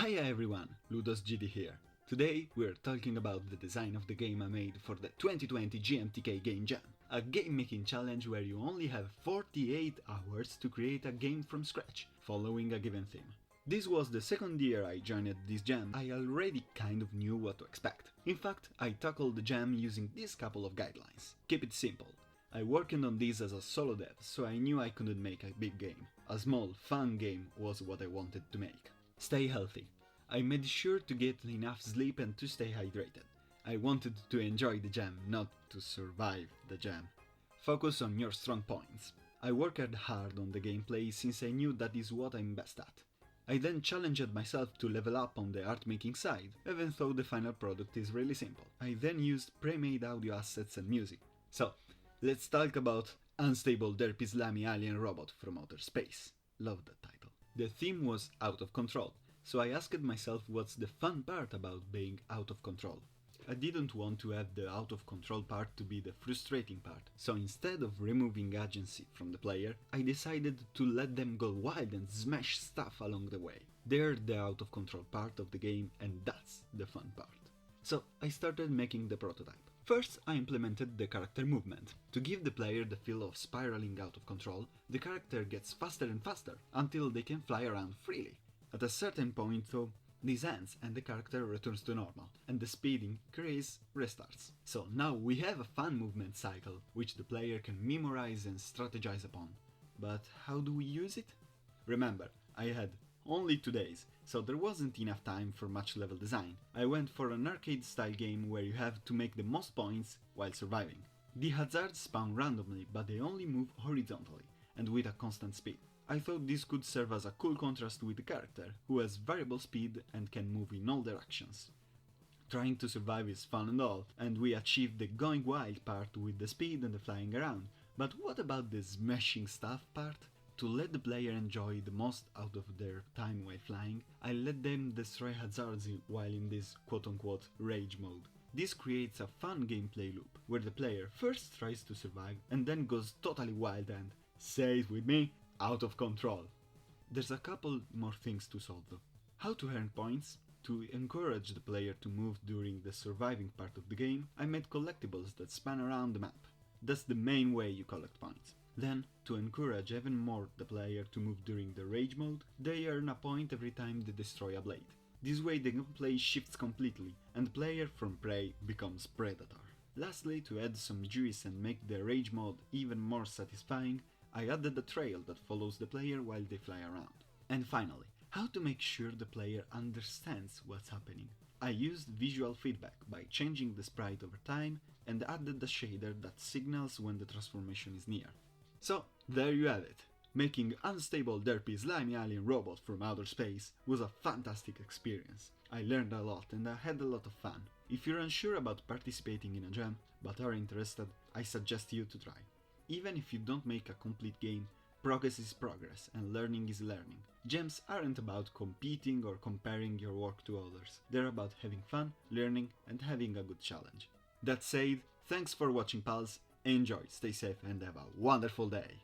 Hiya everyone, LudosGD here. Today we're talking about the design of the game I made for the 2020 GMTK Game Jam, a game making challenge where you only have 48 hours to create a game from scratch, following a given theme. This was the second year I joined this jam. I already kind of knew what to expect. In fact, I tackled the jam using this couple of guidelines. Keep it simple. I worked on this as a solo dev, so I knew I couldn't make a big game. A small, fun game was what I wanted to make. Stay healthy. I made sure to get enough sleep and to stay hydrated. I wanted to enjoy the jam, not to survive the jam. Focus on your strong points. I worked hard on the gameplay since I knew that is what I'm best at. I then challenged myself to level up on the art making side, even though the final product is really simple. I then used pre-made audio assets and music. So, let's talk about Unstable Derpy Slimey Alien Robot from Outer Space. Love that title. The theme was out of control, so I asked myself what's the fun part about being out of control. I didn't want to have the out of control part to be the frustrating part, so instead of removing agency from the player, I decided to let them go wild and smash stuff along the way. They're the out of control part of the game, and that's the fun part. So I started making the prototype. First, I implemented the character movement. To give the player the feel of spiraling out of control, the character gets faster and faster until they can fly around freely. At a certain point though, this ends and the character returns to normal, and the speeding craze restarts. So now we have a fun movement cycle, which the player can memorize and strategize upon. But how do we use it? Remember, I had only 2 days, so there wasn't enough time for much level design. I went for an arcade style game where you have to make the most points while surviving. The hazards spawn randomly, but they only move horizontally, and with a constant speed. I thought this could serve as a cool contrast with the character, who has variable speed and can move in all directions. Trying to survive is fun and all, and we achieved the going wild part with the speed and the flying around, but what about the smashing stuff part? To let the player enjoy the most out of their time while flying, I let them destroy hazards while in this quote-unquote rage mode. This creates a fun gameplay loop, where the player first tries to survive and then goes totally wild and, say it with me, out of control. There's a couple more things to solve though. How to earn points? To encourage the player to move during the surviving part of the game, I made collectibles that span around the map. That's the main way you collect points. Then, to encourage even more the player to move during the rage mode, they earn a point every time they destroy a blade. This way the gameplay shifts completely, and the player from prey becomes predator. Lastly, to add some juice and make the rage mode even more satisfying, I added a trail that follows the player while they fly around. And finally, how to make sure the player understands what's happening. I used visual feedback by changing the sprite over time and added a shader that signals when the transformation is near. So, there you have it. Making Unstable Derpy Slimy Alien Robot from Outer Space was a fantastic experience. I learned a lot and I had a lot of fun. If you're unsure about participating in a jam, but are interested, I suggest you to try. Even if you don't make a complete game, progress is progress and learning is learning. Jams aren't about competing or comparing your work to others. They're about having fun, learning and having a good challenge. That said, thanks for watching pals, enjoy, stay safe and have a wonderful day!